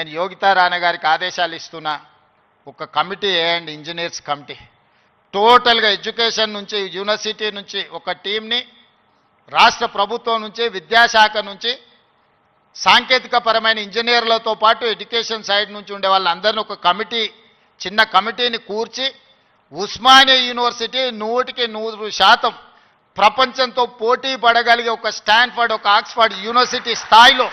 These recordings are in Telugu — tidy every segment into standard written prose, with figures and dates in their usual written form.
నేను యోగితా రాణా గారికి ఆదేశాలు ఇస్తున్నా, ఒక కమిటీ వేయండి, ఇంజనీర్స్ కమిటీ. టోటల్గా ఎడ్యుకేషన్ నుంచి, యూనివర్సిటీ నుంచి ఒక టీంని, రాష్ట్ర ప్రభుత్వం నుంచి, విద్యాశాఖ నుంచి, సాంకేతిక పరమైన ఇంజనీర్లతో పాటు ఎడ్యుకేషన్ సైడ్ నుంచి ఉండే వాళ్ళందరినీ ఒక కమిటీ, చిన్న కమిటీని కూర్చి ఉస్మానియా యూనివర్సిటీ 100% ప్రపంచంతో పోటీ పడగలిగే ఒక స్టాన్ఫర్డ్, ఒక ఆక్స్ఫర్డ్ యూనివర్సిటీ స్థాయిలో,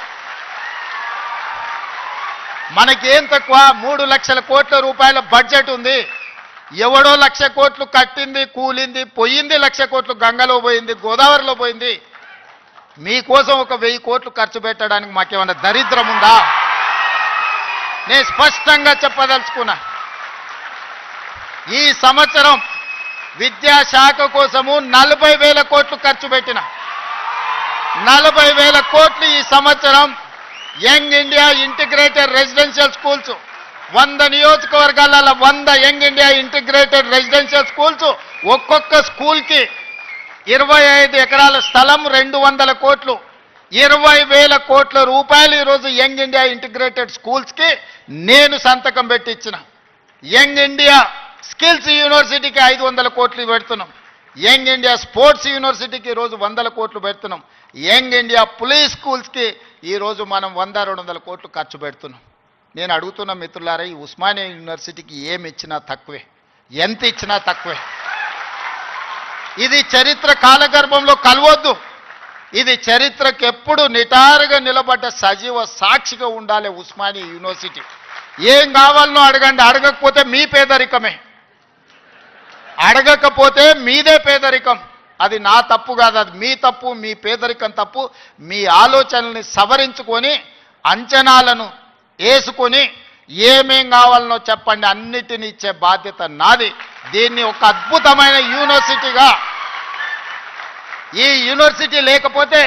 మనకేం తక్కువ 3 లక్షల కోట్ల రూపాయల బడ్జెట్ ఉంది. ఎవడో 1,00,000 కోట్లు కట్టింది, కూలింది, పోయింది, 1,00,000 కోట్లు గంగలో పోయింది, గోదావరిలో పోయింది. మీకోసం ఒక 1000 కోట్లు ఖర్చు పెట్టడానికి మాకేమన్నా దరిద్రం ఉందా? నేను స్పష్టంగా చెప్పదలుచుకున్నా, ఈ సంవత్సరం విద్యాశాఖ కోసము 40,000 కోట్లు ఖర్చు పెట్టిన, 40,000 కోట్లు ఈ సంవత్సరం young India integrated residential schools, 100 నియోజకవర్గాల 100 young India integrated residential schools, ఒక్కొక్క స్కూల్కి 25 ఎకరాల స్థలం, 200 కోట్లు, 20,000 కోట్ల రూపాయలు ఈరోజు యంగ్ ఇండియా ఇంటిగ్రేటెడ్ స్కూల్స్కి నేను సంతకం పెట్టి ఇచ్చిన. యంగ్ ఇండియా స్కిల్స్ యూనివర్సిటీకి 500 కోట్లు పెడుతున్నాం. యంగ్ ఇండియా స్పోర్ట్స్ యూనివర్సిటీకి ఈరోజు 100 కోట్లు పెడుతున్నాం. యంగ్ ఇండియా పులీస్ స్కూల్స్కి ఈరోజు మనం 100-200 కోట్లు ఖర్చు పెడుతున్నాం. నేను అడుగుతున్న మిత్రులారా, ఈ ఉస్మానియా యూనివర్సిటీకి ఏమి ఇచ్చినా తక్కువే, ఎంత ఇచ్చినా తక్కువే. ఇది చరిత్ర కాలగర్భంలో కలవద్దు. ఇది చరిత్రకు ఎప్పుడు నిటారుగా నిలబడ్డ సజీవ సాక్షిగా ఉండాలి ఉస్మానియా యూనివర్సిటీ. ఏం కావాలనో అడగండి, అడగకపోతే మీ పేదరికమే, అడగకపోతే మీదే పేదరికం. అది నా తప్పు కాదు, అది మీ తప్పు, మీ పేదరికం తప్పు. మీ ఆలోచనల్ని సవరించుకొని, అంచనాలను వేసుకొని ఏమేం కావాలనో చెప్పండి, అన్నిటిని ఇచ్చే బాధ్యత నాది. దీన్ని ఒక అద్భుతమైన యూనివర్సిటీగా, ఈ యూనివర్సిటీ లేకపోతే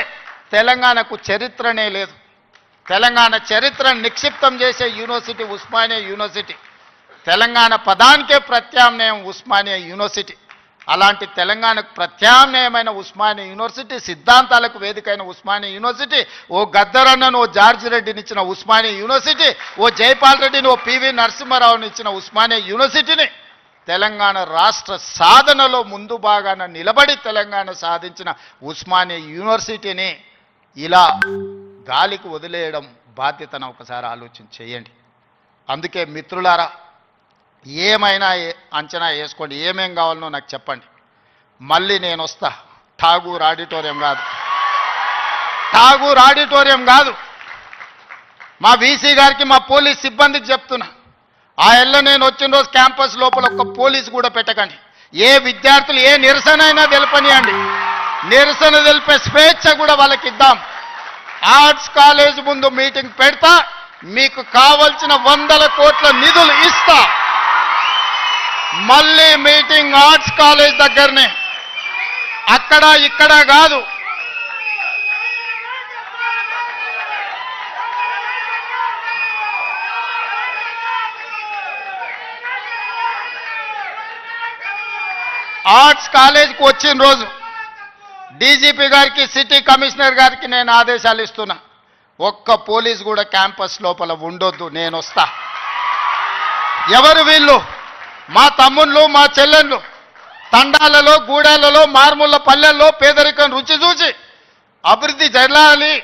తెలంగాణకు చరిత్రనే లేదు. తెలంగాణ చరిత్రను నిక్షిప్తం చేసే యూనివర్సిటీ ఉస్మానియా యూనివర్సిటీ. తెలంగాణ పదానికే ప్రత్యామ్నాయం ఉస్మానియా యూనివర్సిటీ. అలాంటి తెలంగాణకు ప్రత్యామ్నాయమైన ఉస్మానియా యూనివర్సిటీ, సిద్ధాంతాలకు వేదికైన ఉస్మానియా యూనివర్సిటీ, ఓ గద్దరన్నను, ఓ జార్జి రెడ్డిని ఇచ్చిన ఉస్మానియా యూనివర్సిటీ, ఓ జైపాల్ రెడ్డిని, ఓ పివి నరసింహారావుని ఇచ్చిన ఉస్మానియా యూనివర్సిటీని తెలంగాణ రాష్ట్ర సాధనలో ముందు భాగాన నిలబడి తెలంగాణ సాధించిన ఉస్మానియా యూనివర్సిటీని ఇలా గాలికి వదిలేయడం బాధ్యతను ఒకసారి ఆలోచన చేయండి. అందుకే మిత్రులారా, ఏమైనా అంచనా వేసుకోండి, ఏమేం కావాలనో నాకు చెప్పండి. మళ్ళీ నేను వస్తా. ఠాగూర్ ఆడిటోరియం కాదు, ఠాగూర్ ఆడిటోరియం కాదు. మా వీసీ గారికి, మా పోలీస్ సిబ్బందికి చెప్తున్నా, ఆ ఎల్ల నేను వచ్చిన రోజు క్యాంపస్ లోపల ఒక్క పోలీసు కూడా పెట్టకండి. ఏ విద్యార్థులు ఏ నిరసన అయినా తెలపనియండి, నిరసన తెలిపే స్వేచ్ఛ కూడా వాళ్ళకి ఇద్దాం. ఆర్ట్స్ కాలేజ్ ముందు మీటింగ్ పెడతా, మీకు కావలసిన 100 కోట్ల నిధులు ఇస్తా. మళ్ళీ మీటింగ్ ఆర్ట్స్ కాలేజ్ దగ్గరనే, అక్కడ ఇక్కడ కాదు. ఆర్ట్స్ కాలేజ్కి వచ్చిన రోజు డీజీపీ గారికి, సిటీ కమిషనర్ గారికి నేను ఆదేశాలు ఇస్తున్నా, ఒక్క పోలీస్ కూడా క్యాంపస్ లోపల ఉండొద్దు, నేను వస్తా. ఎవరు వీళ్ళు? మా తమ్ముళ్ళు, మా చెల్లెళ్ళు తండాలలో, గూడాలలో, మారుమూల పల్లెల్లో పేదరికం రుచి చూసి అభివృద్ధి జరగాలి,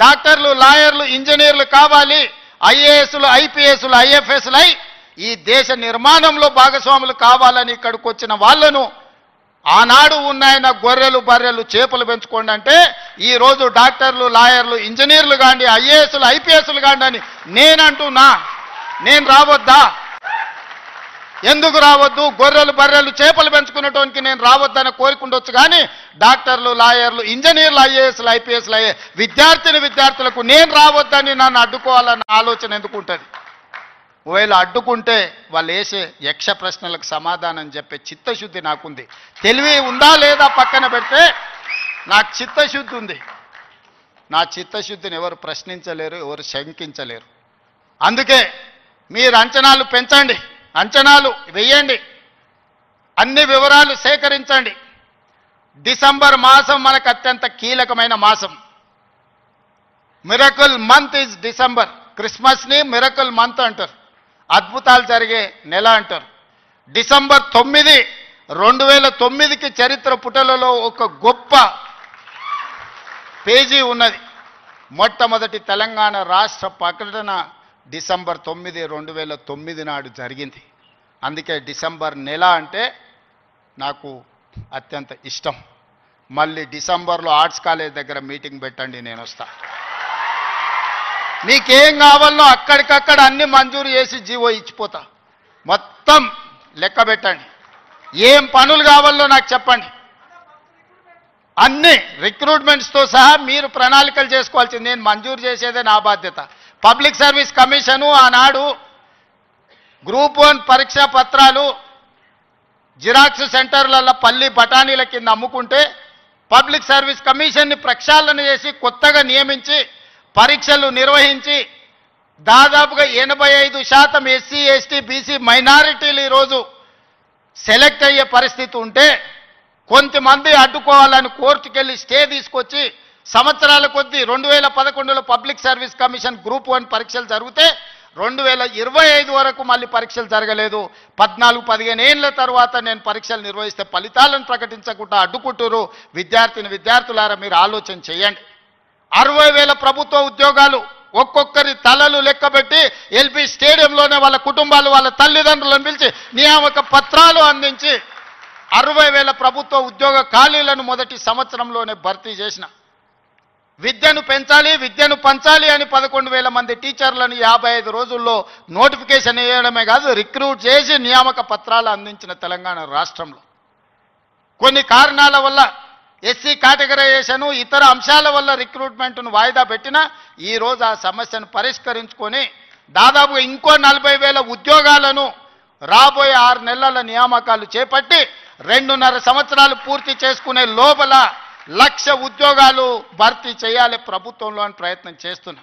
డాక్టర్లు, లాయర్లు, ఇంజనీర్లు కావాలి, ఐఏఎస్లు, ఐపీఎస్లు, ఐఎఫ్ఎస్లు అయి ఈ దేశ నిర్మాణంలో భాగస్వాములు కావాలని ఇక్కడికి వచ్చిన వాళ్ళను, ఆనాడు ఉన్నాయన గొర్రెలు, బర్రెలు, చేపలు పెంచుకోండి అంటే ఈరోజు డాక్టర్లు, లాయర్లు, ఇంజనీర్లు కాండి, ఐఏఎస్లు, ఐపీఎస్లు కాండి అని నేనంటున్నా. నేను రావద్దా? ఎందుకు రావద్దు? గొర్రెలు, బర్రెలు, చేపలు పెంచుకునేటోనికి నేను రావద్దని కోరుకుండొచ్చు, కానీ డాక్టర్లు, లాయర్లు, ఇంజనీర్లు, ఐఏఎస్లు, ఐపీఎస్లు అయ్యే విద్యార్థులకు నేను రావద్దని నన్ను అడ్డుకోవాలన్న ఆలోచన ఎందుకు ఉంటుంది? ఒకవేళ అడ్డుకుంటే వాళ్ళు వేసే యక్ష ప్రశ్నలకు సమాధానం చెప్పే చిత్తశుద్ధి నాకుంది. తెలివి ఉందా లేదా పక్కన పెడితే నాకు చిత్తశుద్ధి ఉంది. నా చిత్తశుద్ధిని ఎవరు ప్రశ్నించలేరు, ఎవరు శంకించలేరు. అందుకే మీరు అంచనాలు పెంచండి, అంచనాలు వేయండి, అన్ని వివరాలు సేకరించండి. డిసెంబర్ మాసం మనకు అత్యంత కీలకమైన మాసం. Miracle month is December. క్రిస్మస్ని మిరకల్ మంత్ అంటారు, అద్భుతాలు జరిగే నెల అంటారు. డిసెంబర్ 9, 2009కి చరిత్ర పుటలలో ఒక గొప్ప పేజీ ఉన్నది. మొట్టమొదటి తెలంగాణ రాష్ట్ర ప్రకటన డిసెంబర్ 9, 2009 నాడు జరిగింది. అందుకే డిసెంబర్ నెల అంటే నాకు అత్యంత ఇష్టం. మళ్ళీ డిసెంబర్లో ఆర్ట్స్ కాలేజ్ దగ్గర మీటింగ్ పెట్టండి, నేను వస్తా. మీకేం కావాలనో అక్కడికక్కడ అన్ని మంజూరు చేసి జీవో ఇచ్చిపోతా. మొత్తం లెక్క పెట్టండి, ఏం పనులు కావాలో నాకు చెప్పండి. అన్ని రిక్రూట్మెంట్స్తో సహా మీరు ప్రణాళికలు చేసుకోవాల్సింది. నేను మంజూరు చేసేదే నా బాధ్యత. పబ్లిక్ సర్వీస్ కమిషను ఆనాడు గ్రూప్ 1 పరీక్షా పత్రాలు జిరాక్స్ సెంటర్లలో పల్లి బఠానీల కింద అమ్ముకుంటే పబ్లిక్ సర్వీస్ కమిషన్ని ప్రక్షాళన చేసి కొత్తగా నియమించి పరీక్షలు నిర్వహించి దాదాపుగా 85% ఎస్సీ, ఎస్టీ, బీసీ మైనారిటీలు ఈరోజు సెలెక్ట్ అయ్యే పరిస్థితి ఉంటే కొంతమంది అడ్డుకోవాలని కోర్టుకెళ్ళి స్టే తీసుకొచ్చి సంవత్సరాల కొద్దీ 2011లో పబ్లిక్ సర్వీస్ కమిషన్ గ్రూప్ 1 పరీక్షలు జరిగితే 2025 వరకు మళ్ళీ పరీక్షలు జరగలేదు. 14-15 ఏళ్ల తర్వాత నేను పరీక్షలు నిర్వహిస్తే ఫలితాలను ప్రకటించకుండా అడ్డుకుంటారు. విద్యార్థులారా మీరు ఆలోచన చేయండి. 60,000 ప్రభుత్వ ఉద్యోగాలు ఒక్కొక్కరి తలలు లెక్కబెట్టి ఎల్పీ స్టేడియంలోనే వాళ్ళ కుటుంబాలు వాళ్ళ తల్లిదండ్రులను పిలిచి నియామక పత్రాలు అందించి 60,000 ప్రభుత్వ ఉద్యోగ ఖాళీలను మొదటి సంవత్సరంలోనే భర్తీ చేసిన. విద్యను పెంచాలి, విద్యను పంచాలి అని 11,000 మంది టీచర్లను 55 రోజుల్లో నోటిఫికేషన్ వేయడమే కాదు, రిక్రూట్ చేసి నియామక పత్రాలు అందించిన తెలంగాణ రాష్ట్రంలో కొన్ని కారణాల వల్ల ఎస్సీ కేటగరైజేషన్ ఇతర అంశాల వల్ల రిక్రూట్మెంట్ను వాయిదా పెట్టినా ఈరోజు ఆ సమస్యను పరిష్కరించుకొని దాదాపుగా ఇంకో 40,000 ఉద్యోగాలను రాబోయే 6 నెలల నియామకాలు చేపట్టి 2.5 సంవత్సరాలు పూర్తి చేసుకునే లోపల 1,00,000 ఉద్యోగాలు భర్తీ చేయాలి ప్రభుత్వంలో అని ప్రయత్నం చేస్తున్నా.